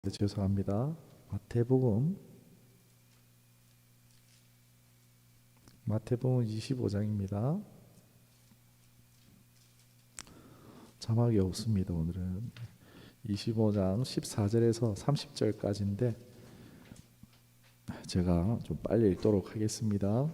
네, 죄송합니다. 마태복음 25장입니다. 자막이 없습니다. 오늘은 25장 14절에서 30절까지인데 제가 좀 빨리 읽도록 하겠습니다.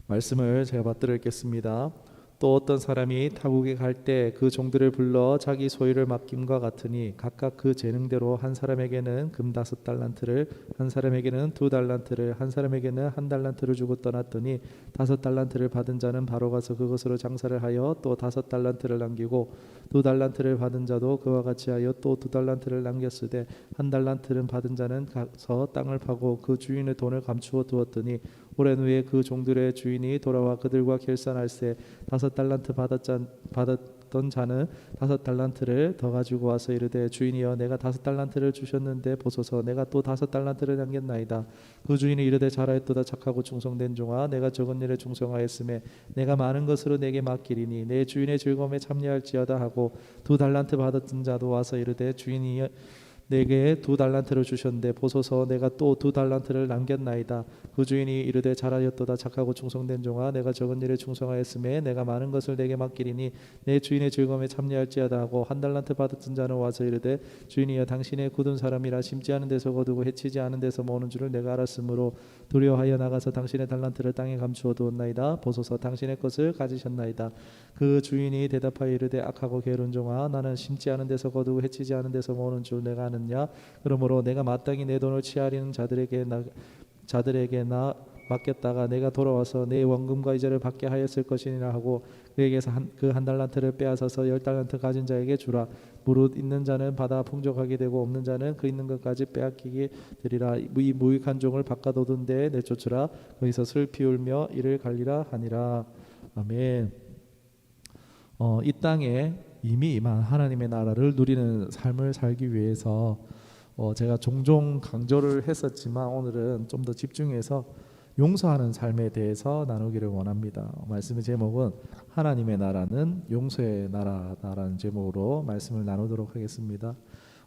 말씀을 제가 받들어 읽겠습니다. 또 어떤 사람이 타국에 갈 때 그 종들을 불러 자기 소유를 맡김과 같으니 각각 그 재능대로 한 사람에게는 금 5달란트를, 한 사람에게는 2달란트를, 한 사람에게는 1달란트를 주고 떠났더니 5달란트를 받은 자는 바로 가서 그것으로 장사를 하여 또 5달란트를 남기고 2달란트를 받은 자도 그와 같이 하여 또 2달란트를 남겼으되 1달란트를 받은 자는 가서 땅을 파고 그 주인의 돈을 감추어 두었더니 오랜 후에 그 종들의 주인이 돌아와 그들과 결산할세 5달란트 받았던 자는 5달란트를 더 가지고 와서 이르되 주인이여 내가 5달란트를 주셨는데 보소서 내가 또 5달란트를 남겼나이다. 그 주인이 이르되 잘하였도다 착하고 충성된 종아 내가 적은 일에 충성하였음에 내가 많은 것으로 내게 맡기리니 내 주인의 즐거움에 참여할지어다 하고 2달란트 받았던 자도 와서 이르되 주인이 내게 2달란트를 주셨는데 보소서 내가 또 2달란트를 남겼나이다. 그 주인이 이르되 잘하였도다 착하고 충성된 종아 내가 적은 일에 충성하였음에 내가 많은 것을 내게 맡기리니 내 주인의 즐거움에 참여할지어다 하고 1달란트 받았던 자는 와서 이르되 주인이여 당신의 굳은 사람이라 심지 않은 데서 거두고 해치지 않은 데서 모으는 줄을 내가 알았으므로 두려워하여 나가서 당신의 달란트를 땅에 감추어 두었나이다. 보소서 당신의 것을 가지셨나이다. 그 주인이 대답하여 이르되 악하고 게으른 종아 나는 심지 않은 데서 거두고 해치지 않은 데서 모으는 줄 내가 아느냐. 그러므로 내가 마땅히 내 돈을 취하리는 자들에게 나 맡겼다가 내가 돌아와서 내 원금과 이자를 받게 하였을 것이니라 하고 그에게서 그 1달란트를 빼앗아서 10달란트 가진 자에게 주라. 무릇 있는 자는 받아 풍족하게 되고 없는 자는 그 있는 것까지 빼앗기게 되리라. 이 무익한 종을 바깥 얻은 데에 내쫓으라. 거기서 슬피 울며 이를 갈리라 하니라. 아멘. 이 땅에 이미 임한 하나님의 나라를 누리는 삶을 살기 위해서 제가 종종 강조를 했었지만 오늘은 좀 더 집중해서 용서하는 삶에 대해서 나누기를 원합니다. 말씀의 제목은 하나님의 나라는 용서의 나라라는 제목으로 말씀을 나누도록 하겠습니다.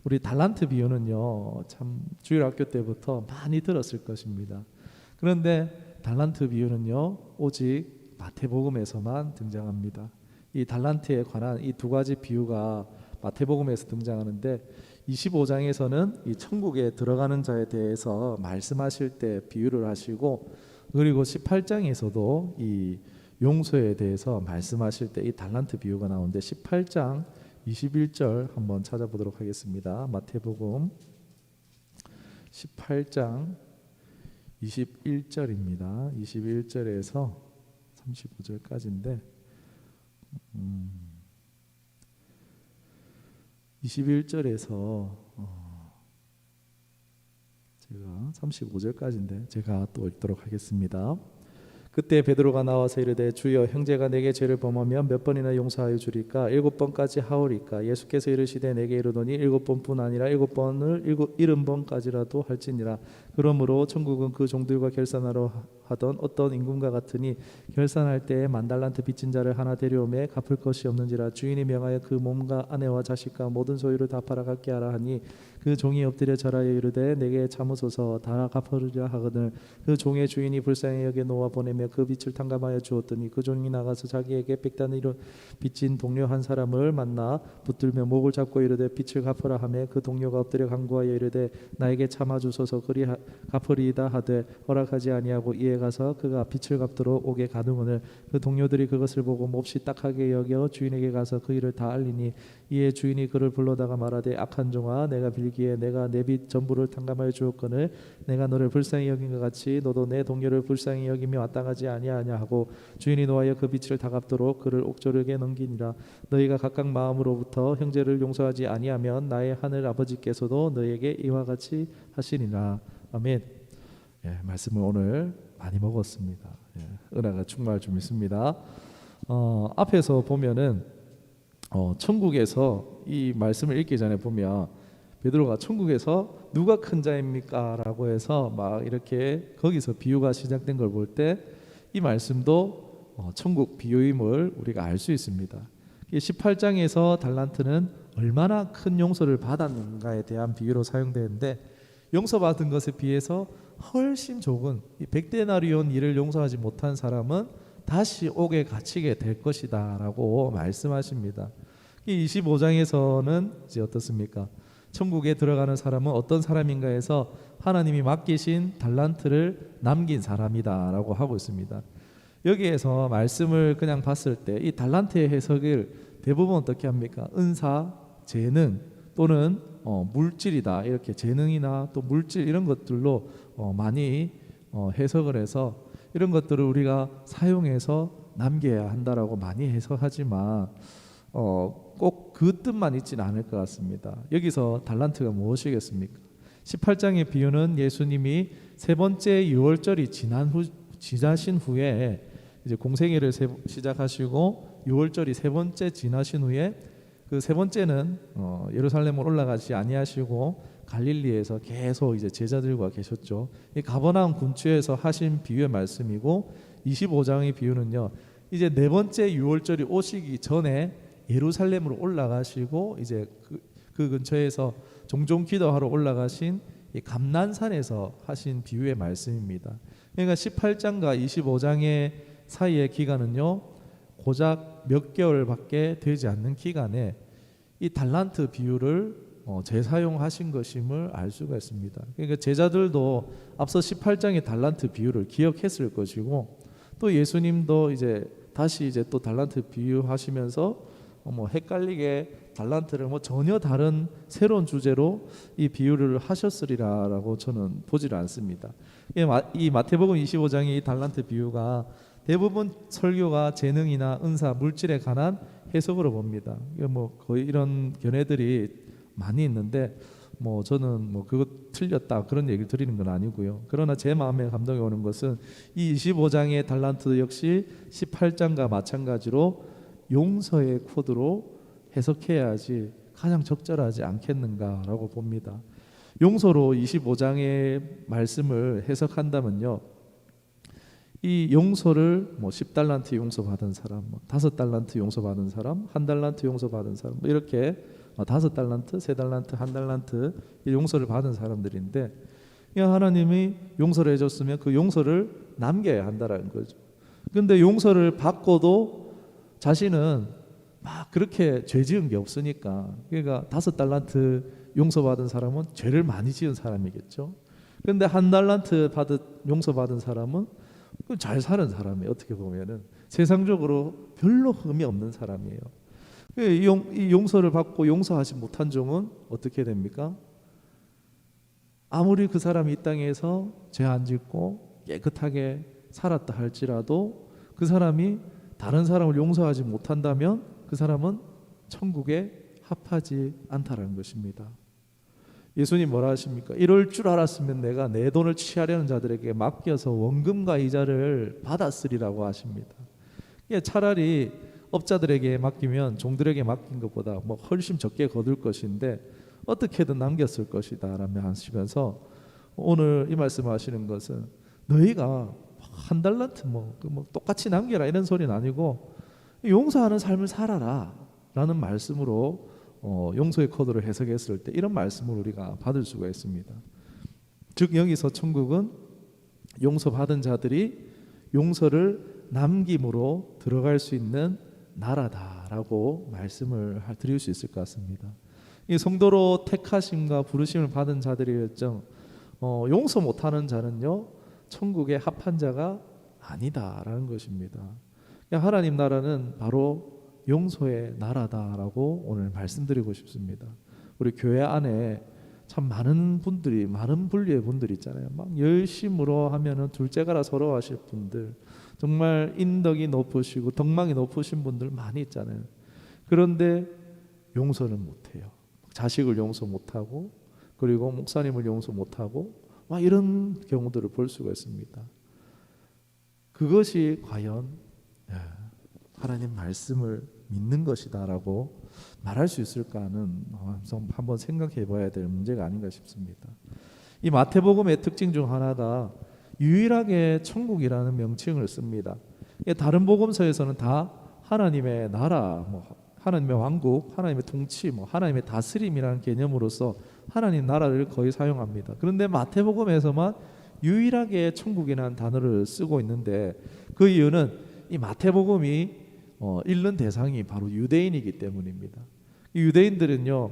우리 달란트 비유는요 참 주일학교 때부터 많이 들었을 것입니다. 그런데 달란트 비유는요 오직 마태복음에서만 등장합니다. 이 달란트에 관한 이 두 가지 비유가 마태복음에서 등장하는데 25장에서는 이 천국에 들어가는 자에 대해서 말씀하실 때 비유를 하시고 그리고 18장에서도 이 용서에 대해서 말씀하실 때 이 달란트 비유가 나오는데 18장 21절 한번 찾아보도록 하겠습니다. 마태복음 18장 21절입니다. 21절에서 35절까지인데 21절에서 제가 35절까지인데 제가 또 읽도록 하겠습니다. 그때 베드로가 나와서 이르되 주여 형제가 내게 죄를 범하면 몇 번이나 용서하여 주리까 7번까지 하오리까. 예수께서 이르시되 내게 이르노니 7번뿐 아니라 7번을 70번까지라도 할지니라. 그러므로 천국은 그 종들과 결산하러 하던 어떤 임금과 같으니 결산할 때에 10,000달란트 빚진 자를 하나 데려오매 갚을 것이 없는지라. 주인이 명하여 그 몸과 아내와 자식과 모든 소유를 다 팔아 갖게 하라 하니 그 종이 엎드려 절하여 이르되 내게 참으소서 다 갚으리라 하거늘 그 종의 주인이 불쌍히 여겨 놓아 보내며 그 빚을 탕감하여 주었더니 그 종이 나가서 자기에게 백단위로 빚진 동료 한 사람을 만나 붙들며 목을 잡고 이르되 빚을 갚으라 하매 그 동료가 엎드려 간구하여 이르되 나에게 참아 주소서 그리 갚으리이다 하되 허락하지 아니하고 이에 가서 그가 빚을 갚도록 옥에 가두거늘 그 동료들이 그것을 보고 몹시 딱하게 여겨 주인에게 가서 그 일을 다 알리니 이에 주인이 그를 불러다가 말하되 악한 종아 내가 빌기에 내가 내 빚 전부를 탕감하여 주었거늘 내가 너를 불쌍히 여긴 것 같이 너도 내 동료를 불쌍히 여기며 마땅하지 아니하냐 하고 주인이 노하여 그 빚을 다 갚도록 그를 옥졸에게 넘기니라. 너희가 각각 마음으로부터 형제를 용서하지 아니하면 나의 하늘 아버지께서도 너희에게 이와 같이 하시리라. 아멘. 예, 말씀을 오늘 많이 먹었습니다. 예, 은혜가 충만할 줄 믿습니다. 앞에서 보면은 천국에서 이 말씀을 읽기 전에 보면 베드로가 천국에서 누가 큰 자입니까? 라고 해서 막 이렇게 거기서 비유가 시작된 걸 볼 때 이 말씀도 천국 비유임을 우리가 알 수 있습니다. 18장에서 달란트는 얼마나 큰 용서를 받았는가에 대한 비유로 사용되는데, 용서받은 것에 비해서 훨씬 적은 이 100데나리온 일을 용서하지 못한 사람은 다시 옥에 갇히게 될 것이다 라고 말씀하십니다. 이 25장에서는 이제 어떻습니까? 천국에 들어가는 사람은 어떤 사람인가 해서 하나님이 맡기신 달란트를 남긴 사람이다 라고 하고 있습니다. 여기에서 말씀을 그냥 봤을 때 이 달란트의 해석을 대부분 어떻게 합니까? 은사, 재능 또는 물질이다, 이렇게 재능이나 또 물질 이런 것들로 많이 해석을 해서 이런 것들을 우리가 사용해서 남겨야 한다라고 많이 해석하지만 꼭 그 뜻만 있지는 않을 것 같습니다. 여기서 달란트가 무엇이겠습니까? 18장의 비유는 예수님이 세 번째 유월절이 지나신 후에 이제 공생애를 시작하시고 유월절이 세 번째 지나신 후에 그 세 번째는 예루살렘으로 올라가지 아니하시고 갈릴리에서 계속 이제 제자들과 계셨죠. 이 가버나움 근처에서 하신 비유의 말씀이고, 25장의 비유는요, 이제 네 번째 유월절이 오시기 전에 예루살렘으로 올라가시고 이제 그 근처에서 종종 기도하러 올라가신 이 감난산에서 하신 비유의 말씀입니다. 그러니까 18장과 25장의 사이의 기간은요, 고작 몇 개월밖에 되지 않는 기간에 이 달란트 비유를 재사용하신 것임을 알 수가 있습니다. 그러니까 제자들도 앞서 18장의 달란트 비유를 기억했을 것이고, 또 예수님도 이제 다시 이제 또 달란트 비유하시면서 헷갈리게 달란트를 전혀 다른 새로운 주제로 이 비유를 하셨으리라라고 저는 보지를 않습니다. 이 마태복음 25장의 이 달란트 비유가 대부분 설교가 재능이나 은사, 물질에 관한 해석으로 봅니다. 거의 이런 견해들이 많이 있는데 저는 그거 틀렸다 그런 얘기를 드리는 건 아니고요. 그러나 제 마음에 감동이 오는 것은 이 25장의 달란트 역시 18장과 마찬가지로 용서의 코드로 해석해야지 가장 적절하지 않겠는가라고 봅니다. 용서로 25장의 말씀을 해석한다면요, 이 용서를 10달란트 용서받은 사람, 5달란트 용서받은 사람, 1달란트 용서받은 사람, 이렇게 5달란트, 3달란트, 1달란트 용서를 받은 사람들인데, 하나님이 용서를 해줬으면 그 용서를 남겨야 한다는 거죠. 그런데 용서를 받고도 자신은 막 그렇게 죄 지은 게 없으니까, 그러니까 5달란트 용서받은 사람은 죄를 많이 지은 사람이겠죠. 그런데 1달란트 용서받은 사람은 잘 사는 사람이에요. 어떻게 보면은 세상적으로 별로 흠이 없는 사람이에요. 이 용서를 받고 용서하지 못한 종은 어떻게 됩니까? 아무리 그 사람이 이 땅에서 죄 안 짓고 깨끗하게 살았다 할지라도 그 사람이 다른 사람을 용서하지 못한다면 그 사람은 천국에 합하지 않다라는 것입니다. 예수님 뭐라 하십니까? 이럴 줄 알았으면 내가 내 돈을 취하려는 자들에게 맡겨서 원금과 이자를 받았으리라고 하십니다. 차라리 업자들에게 맡기면 종들에게 맡긴 것보다 훨씬 적게 거둘 것인데 어떻게든 남겼을 것이다 라며 하시면서, 오늘 이 말씀하시는 것은 너희가 1달란트 똑같이 남겨라 이런 소리는 아니고 용서하는 삶을 살아라 라는 말씀으로 용서의 코드를 해석했을 때 이런 말씀을 우리가 받을 수가 있습니다. 즉 여기서 천국은 용서받은 자들이 용서를 남김으로 들어갈 수 있는 나라다라고 말씀을 드릴 수 있을 것 같습니다. 이 성도로 택하심과 부르심을 받은 자들의 열정, 용서 못하는 자는요 천국에 합한 자가 아니다라는 것입니다. 하나님 나라는 바로 용서의 나라다라고 오늘 말씀드리고 싶습니다. 우리 교회 안에 참 많은 분들이, 많은 분류의 분들이 있잖아요. 막 열심으로 하면은 둘째가라 서러워하실 분들, 정말 인덕이 높으시고 덕망이 높으신 분들 많이 있잖아요. 그런데 용서는 못해요. 자식을 용서 못하고, 그리고 목사님을 용서 못하고, 막 이런 경우들을 볼 수가 있습니다. 그것이 과연 하나님 말씀을 믿는 것이다라고 말할 수 있을까 하는 한번 생각해 봐야 될 문제가 아닌가 싶습니다. 이 마태복음의 특징 중 하나가 유일하게 천국이라는 명칭을 씁니다. 다른 복음서에서는 다 하나님의 나라, 하나님의 왕국, 하나님의 통치, 하나님의 다스림이라는 개념으로서 하나님 나라를 거의 사용합니다. 그런데 마태복음에서만 유일하게 천국이라는 단어를 쓰고 있는데 그 이유는 이 마태복음이 읽는 대상이 바로 유대인이기 때문입니다. 이 유대인들은요,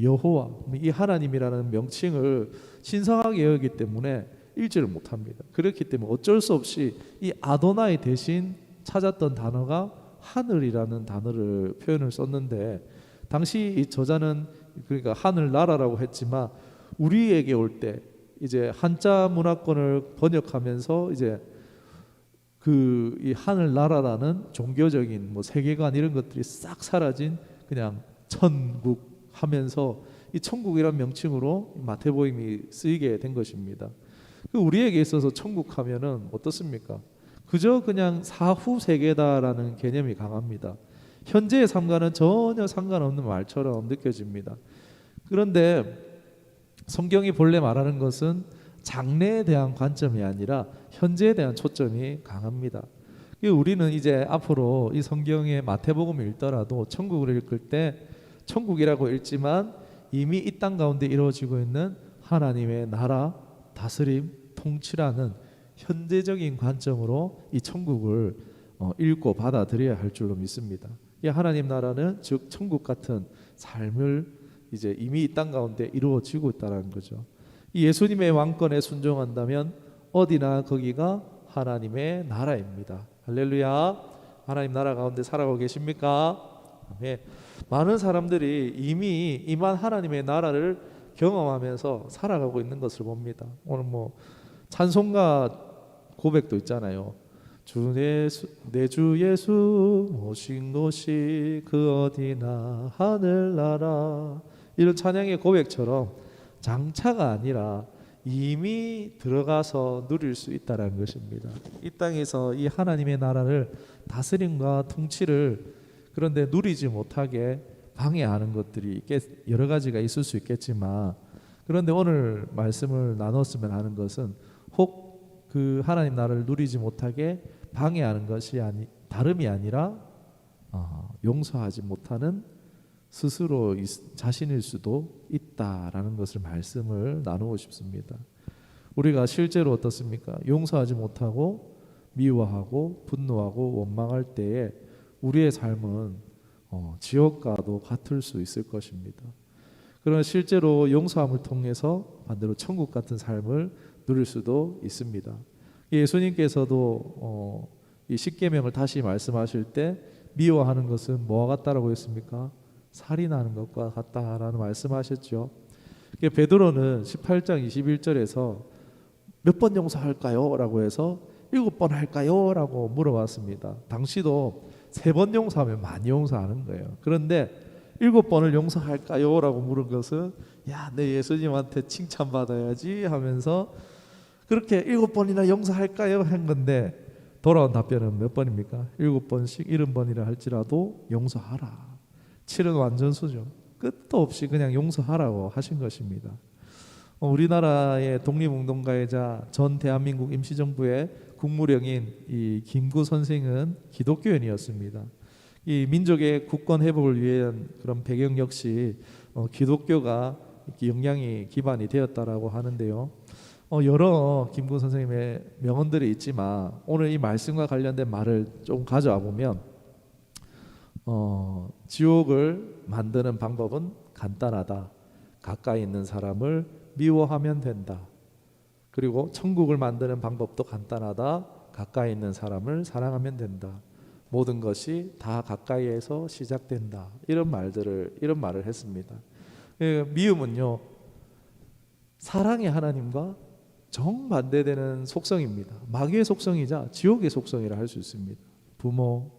여호와, 이 하나님이라는 명칭을 신성하게 여기기 때문에 읽지를 못합니다. 그렇기 때문에 어쩔 수 없이 이 아도나이 대신 찾았던 단어가 하늘이라는 단어를 표현을 썼는데, 당시 이 저자는 그러니까 하늘 나라라고 했지만 우리에게 올 때 이제 한자 문화권을 번역하면서 이제 그 이 하늘 나라라는 종교적인 세계관 이런 것들이 싹 사라진 그냥 천국 하면서 이 천국이란 명칭으로 마태복음이 쓰이게 된 것입니다. 우리에게 있어서 천국 하면은 어떻습니까? 그저 그냥 사후 세계다라는 개념이 강합니다. 현재의 삶과는 전혀 상관없는 말처럼 느껴집니다. 그런데 성경이 본래 말하는 것은 장래에 대한 관점이 아니라 현재에 대한 초점이 강합니다. 우리는 이제 앞으로 이 성경의 마태복음을 읽더라도 천국을 읽을 때 천국이라고 읽지만 이미 이 땅 가운데 이루어지고 있는 하나님의 나라, 다스림, 통치라는 현재적인 관점으로 이 천국을 읽고 받아들여야 할 줄로 믿습니다. 이 하나님 나라는 즉 천국 같은 삶을 이제 이미 이 땅 가운데 이루어지고 있다는 거죠. 이 예수님의 왕권에 순종한다면 어디나 거기가 하나님의 나라입니다. 할렐루야. 하나님 나라 가운데 살아가고 계십니까? 네. 많은 사람들이 이미 임한 하나님의 나라를 경험하면서 살아가고 있는 것을 봅니다. 오늘 찬송가 고백도 있잖아요. 주 예수, 내 주 예수 모신 곳이 그 어디나 하늘나라, 이런 찬양의 고백처럼 장차가 아니라 이미 들어가서 누릴 수 있다는 것입니다. 이 땅에서 이 하나님의 나라를 다스림과 통치를 그런데 누리지 못하게 방해하는 것들이 여러 가지가 있을 수 있겠지만, 그런데 오늘 말씀을 나눴으면 하는 것은 혹 그 하나님 나라를 누리지 못하게 방해하는 것이 다름이 아니라 용서하지 못하는 스스로 자신일 수도 있다라는 것을 말씀을 나누고 싶습니다. 우리가 실제로 어떻습니까? 용서하지 못하고 미워하고 분노하고 원망할 때에 우리의 삶은 지옥과도 같을 수 있을 것입니다. 그러나 실제로 용서함을 통해서 반대로 천국 같은 삶을 누릴 수도 있습니다. 예수님께서도 이 십계명을 다시 말씀하실 때 미워하는 것은 뭐와 같다라고 했습니까? 살인하는 것과 같다라는 말씀하셨죠. 베드로는 18장 21절에서 몇 번 용서할까요? 라고 해서 7번 할까요? 라고 물어봤습니다. 당시도 3번 용서하면 많이 용서하는 거예요. 그런데 7번을 용서할까요? 라고 물은 것은 내 예수님한테 칭찬받아야지 하면서 그렇게 7번이나 용서할까요? 한 건데 돌아온 답변은 몇 번입니까? 7번씩 70번이라 할지라도 용서하라. 7은 완전수죠. 끝도 없이 그냥 용서하라고 하신 것입니다. 우리나라의 독립운동가이자 전 대한민국 임시정부의 국무령인 이 김구 선생은 기독교인이었습니다. 이 민족의 국권 회복을 위한 그런 배경 역시 기독교가 영향이 기반이 되었다라고 하는데요. 여러 김구 선생님의 명언들이 있지만 오늘 이 말씀과 관련된 말을 좀 가져와 보면 지옥을 만드는 방법은 간단하다. 가까이 있는 사람을 미워하면 된다. 그리고 천국을 만드는 방법도 간단하다. 가까이 있는 사람을 사랑하면 된다. 모든 것이 다 가까이에서 시작된다. 이런 말을 했습니다. 미움은요, 사랑의 하나님과 정반대되는 속성입니다. 마귀의 속성이자 지옥의 속성이라 할 수 있습니다. 부모,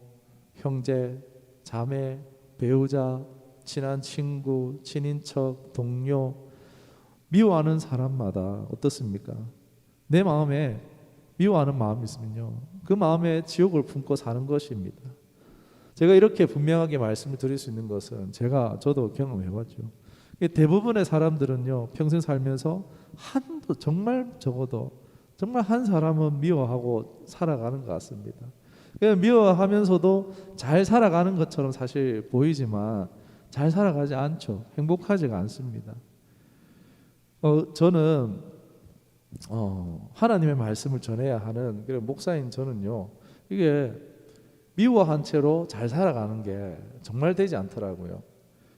형제, 자매, 배우자, 친한 친구, 친인척, 동료, 미워하는 사람마다 어떻습니까? 내 마음에 미워하는 마음이 있으면요, 그 마음에 지옥을 품고 사는 것입니다. 제가 이렇게 분명하게 말씀을 드릴 수 있는 것은 저도 경험해봤죠. 대부분의 사람들은요, 평생 살면서 정말 적어도 정말 한 사람은 미워하고 살아가는 것 같습니다. 그냥 미워하면서도 잘 살아가는 것처럼 사실 보이지만 잘 살아가지 않죠. 행복하지가 않습니다. 저는 하나님의 말씀을 전해야 하는 그런 목사인 저는요, 이게 미워한 채로 잘 살아가는 게 정말 되지 않더라고요.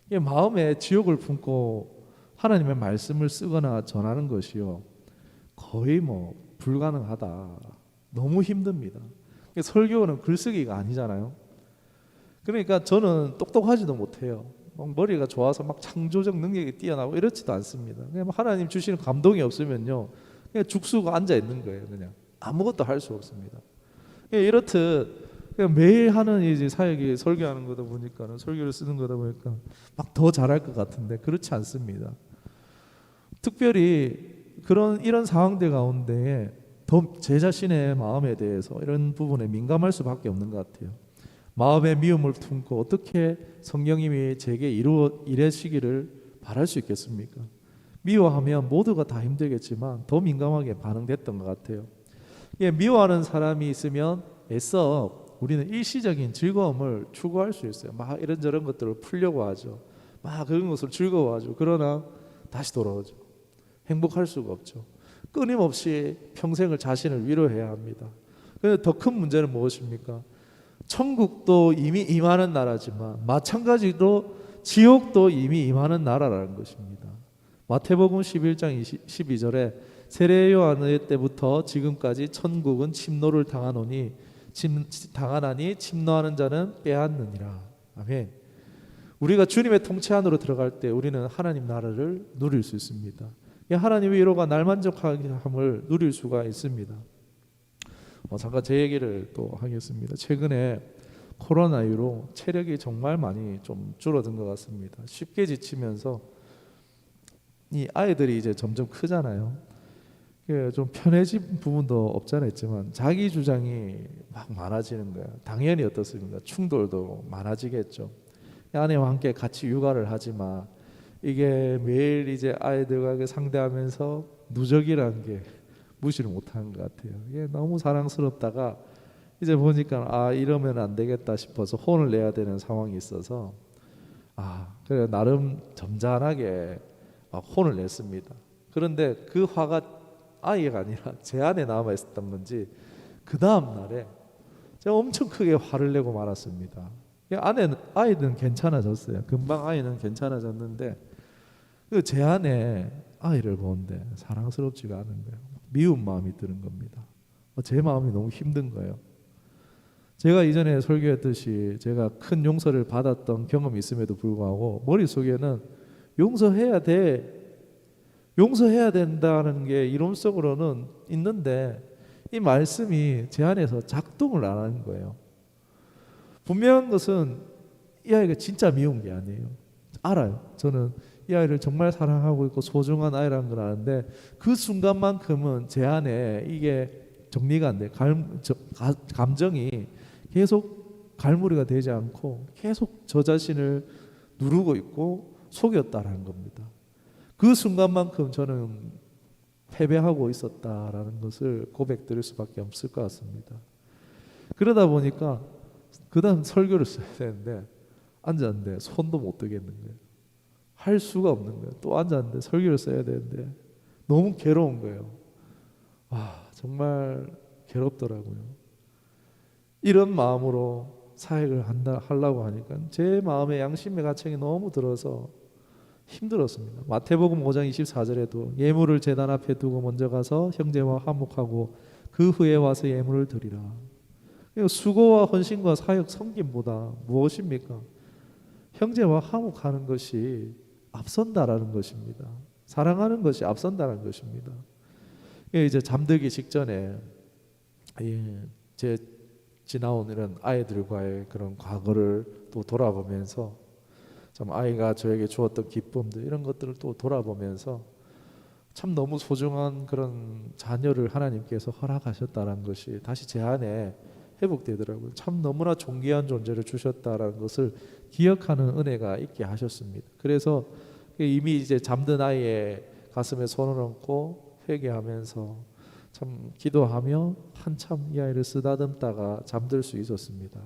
이게 마음에 지옥을 품고 하나님의 말씀을 쓰거나 전하는 것이요, 거의 뭐 불가능하다. 너무 힘듭니다. 설교는 글쓰기가 아니잖아요. 그러니까 저는 똑똑하지도 못해요. 머리가 좋아서 막 창조적 능력이 뛰어나고 이렇지도 않습니다. 그냥 하나님 주시는 감동이 없으면요, 그냥 죽수고 앉아 있는 거예요. 그냥 아무것도 할 수 없습니다. 이렇듯 그냥 매일 하는 이제 사역이 설교하는 거다 보니까는, 설교를 쓰는 거다 보니까 막 더 잘할 것 같은데 그렇지 않습니다. 특별히 이런 상황들 가운데 더 제 자신의 마음에 대해서 이런 부분에 민감할 수밖에 없는 것 같아요. 마음의 미움을 품고 어떻게 성령님이 제게 이루시기를 바랄 수 있겠습니까? 미워하면 모두가 다 힘들겠지만 더 민감하게 반응됐던 것 같아요. 미워하는 사람이 있으면 애써 우리는 일시적인 즐거움을 추구할 수 있어요. 막 이런저런 것들을 풀려고 하죠. 막 그런 것을 즐거워하죠. 그러나 다시 돌아오죠. 행복할 수가 없죠. 끊임없이 평생을 자신을 위로해야 합니다. 그런데 더 큰 문제는 무엇입니까? 천국도 이미 임하는 나라지만 마찬가지로 지옥도 이미 임하는 나라라는 것입니다. 마태복음 11장 12절에 세례 요한의 때부터 지금까지 천국은 침노를 당하노니 당하나니 침노하는 자는 빼앗느니라. 아멘. 우리가 주님의 통치 안으로 들어갈 때 우리는 하나님 나라를 누릴 수 있습니다. 하나님의 위로가 날만족함을 누릴 수가 있습니다. 잠깐 제 얘기를 또 하겠습니다. 최근에 코로나 이후로 체력이 정말 많이 좀 줄어든 것 같습니다. 쉽게 지치면서 이 아이들이 이제 점점 크잖아요. 좀 편해진 부분도 없잖아 있지만 자기 주장이 막 많아지는 거야. 당연히 어떻습니까? 충돌도 많아지겠죠. 아내와 함께 같이 육아를 하지만 이게 매일 이제 아이들과 상대하면서 누적이라는 게 무시를 못하는 것 같아요. 이게 너무 사랑스럽다가 이제 보니까 이러면 안 되겠다 싶어서 혼을 내야 되는 상황이 있어서 그래 나름 점잖하게 혼을 냈습니다. 그런데 그 화가 아이가 아니라 제 안에 남아 있었던 건지 그 다음 날에 제가 엄청 크게 화를 내고 말았습니다. 아이는 괜찮아졌어요. 금방 아이는 괜찮아졌는데 제 안에 아이를 보는데 사랑스럽지가 않은 거예요. 미운 마음이 드는 겁니다. 제 마음이 너무 힘든 거예요. 제가 이전에 설교했듯이 제가 큰 용서를 받았던 경험이 있음에도 불구하고 머릿속에는 용서해야 된다는 게 이론적으로는 있는데 이 말씀이 제 안에서 작동을 안 하는 거예요. 분명한 것은 이 아이가 진짜 미운 게 아니에요. 알아요. 저는 이 아이를 정말 사랑하고 있고 소중한 아이라는 걸 아는데 그 순간만큼은 제 안에 이게 정리가 안 돼. 감정이 계속 갈무리가 되지 않고 계속 저 자신을 누르고 있고 속였다라는 겁니다. 그 순간만큼 저는 패배하고 있었다라는 것을 고백드릴 수밖에 없을 것 같습니다. 그러다 보니까 그 다음 설교를 써야 되는데 앉았는데 손도 못 들겠는 거예요. 할 수가 없는 거예요. 또 앉았는데 설교를 써야 되는데 너무 괴로운 거예요. 정말 괴롭더라고요. 이런 마음으로 사역을 하려고 하니까 제 마음의 양심의 가책이 너무 들어서 힘들었습니다. 마태복음 5장 24절에도 예물을 제단 앞에 두고 먼저 가서 형제와 화목하고 그 후에 와서 예물을 드리라. 수고와 헌신과 사역 섬김보다 무엇입니까? 형제와 화목하는 것이 앞선다라는 것입니다. 사랑하는 것이 앞선다라는 것입니다. 이제 잠들기 직전에 제 지나온 이런 아이들과의 그런 과거를 또 돌아보면서 참 아이가 저에게 주었던 기쁨들 이런 것들을 또 돌아보면서 참 너무 소중한 그런 자녀를 하나님께서 허락하셨다는 것이 다시 제 안에 회복되더라고요. 참 너무나 존귀한 존재를 주셨다라는 것을 기억하는 은혜가 있게 하셨습니다. 그래서 이미 이제 잠든 아이의 가슴에 손을 얹고 회개하면서 참 기도하며 한참 이 아이를 쓰다듬다가 잠들 수 있었습니다.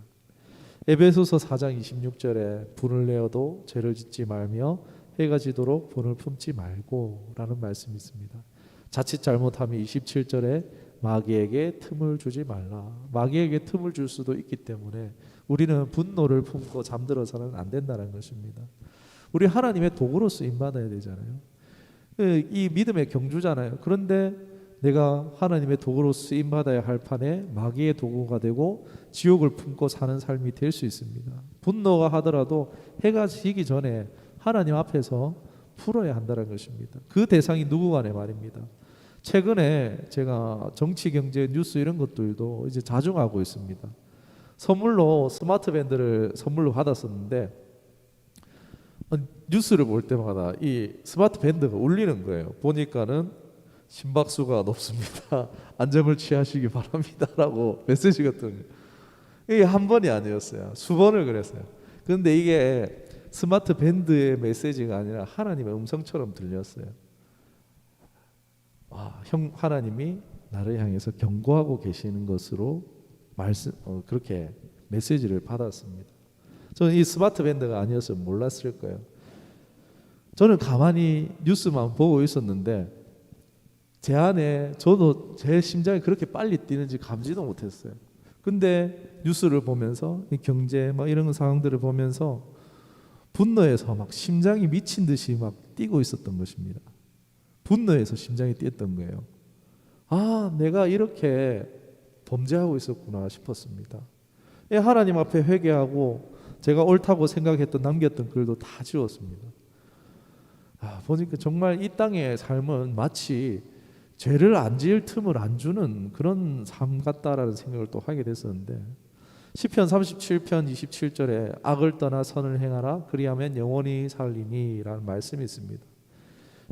에베소서 4장 26절에 분을 내어도 죄를 짓지 말며 해가 지도록 분을 품지 말고 라는 말씀이 있습니다. 자칫 잘못하면 27절에 마귀에게 틈을 주지 말라. 마귀에게 틈을 줄 수도 있기 때문에 우리는 분노를 품고 잠들어서는 안 된다는 것입니다. 우리 하나님의 도구로 쓰임 받아야 되잖아요. 이 믿음의 경주잖아요. 그런데 내가 하나님의 도구로 쓰임 받아야 할 판에 마귀의 도구가 되고 지옥을 품고 사는 삶이 될 수 있습니다. 분노가 하더라도 해가 지기 전에 하나님 앞에서 풀어야 한다는 것입니다. 그 대상이 누구간에 말입니다. 최근에 제가 정치, 경제, 뉴스 이런 것들도 이제 자중하고 있습니다. 선물로 스마트 밴드를 선물로 받았었는데 뉴스를 볼 때마다 이 스마트 밴드가 울리는 거예요. 보니까는 심박수가 높습니다. 안정을 취하시기 바랍니다라고 메시지 같은 이게 한 번이 아니었어요. 수번을 그랬어요. 그런데 이게 스마트 밴드의 메시지가 아니라 하나님의 음성처럼 들렸어요. 하나님이 나를 향해서 경고하고 계시는 것으로 그렇게 메시지를 받았습니다. 저는 이 스마트 밴드가 아니었으면 몰랐을 거예요. 저는 가만히 뉴스만 보고 있었는데 제 안에 저도 제 심장이 그렇게 빨리 뛰는지 감지도 못했어요. 근데 뉴스를 보면서 이 경제 막 이런 상황들을 보면서 분노해서 막 심장이 미친 듯이 막 뛰고 있었던 것입니다. 분노해서 심장이 뛰었던 거예요. 내가 이렇게 범죄하고 있었구나 싶었습니다. 하나님 앞에 회개하고 제가 옳다고 생각했던 남겼던 글도 다 지웠습니다. 보니까 정말 이 땅의 삶은 마치 죄를 안 지을 틈을 안 주는 그런 삶 같다라는 생각을 또 하게 됐었는데 시편 37편 27절에 악을 떠나 선을 행하라 그리하면 영원히 살리니 라는 말씀이 있습니다.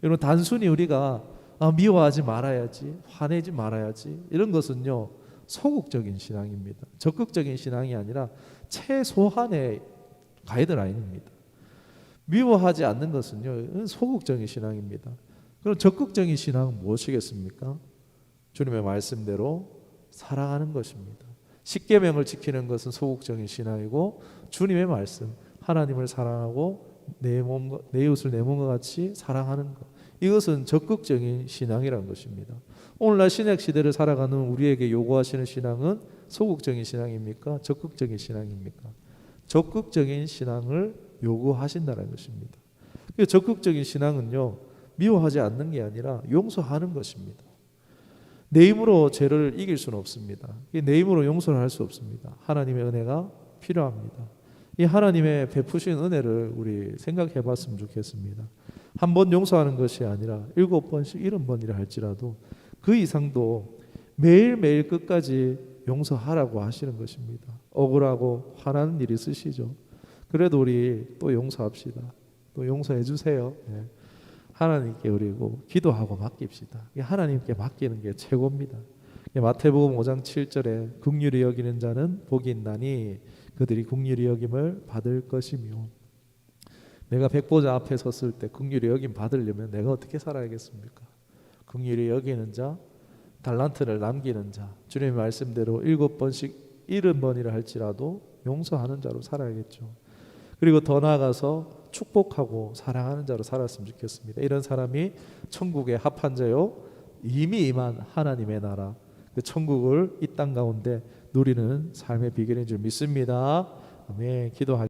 여러분 단순히 우리가 미워하지 말아야지 화내지 말아야지 이런 것은요 소극적인 신앙입니다. 적극적인 신앙이 아니라 최소한의 가이드라인입니다. 미워하지 않는 것은요 소극적인 신앙입니다. 그럼 적극적인 신앙은 무엇이겠습니까? 주님의 말씀대로 사랑하는 것입니다. 십계명을 지키는 것은 소극적인 신앙이고 주님의 말씀 하나님을 사랑하고 내 이웃을 내 몸과 같이 사랑하는 것 이것은 적극적인 신앙이라는 것입니다. 오늘날 신약 시대를 살아가는 우리에게 요구하시는 신앙은 소극적인 신앙입니까? 적극적인 신앙입니까? 적극적인 신앙을 요구하신다는 것입니다. 적극적인 신앙은요 미워하지 않는 게 아니라 용서하는 것입니다. 내 힘으로 죄를 이길 수는 없습니다. 내 힘으로 용서를 할 수 없습니다. 하나님의 은혜가 필요합니다. 이 하나님의 베푸신 은혜를 우리 생각해 봤으면 좋겠습니다. 한 번 용서하는 것이 아니라 7번씩 70번이라 할지라도 그 이상도 매일매일 끝까지 용서하라고 하시는 것입니다. 억울하고 화나는 일이 있으시죠. 그래도 우리 또 용서합시다. 또 용서해 주세요. 하나님께 그리고 기도하고 맡깁시다. 하나님께 맡기는 게 최고입니다. 마태복음 5장 7절에 긍휼히 여기는 자는 복이 있나니 그들이 긍휼히 여김을 받을 것이며 내가 백보자 앞에 섰을 때 긍휼히 여김 받으려면 내가 어떻게 살아야겠습니까? 긍휼히 여기는 자, 달란트를 남기는 자, 주님의 말씀대로 7번씩 70번이라 할지라도 용서하는 자로 살아야겠죠. 그리고 더 나아가서 축복하고 사랑하는 자로 살았으면 좋겠습니다. 이런 사람이 천국에 합한 자요 이미 임한 하나님의 나라 그 천국을 이 땅 가운데 누리는 삶의 비결인 줄 믿습니다. 아멘. 기도할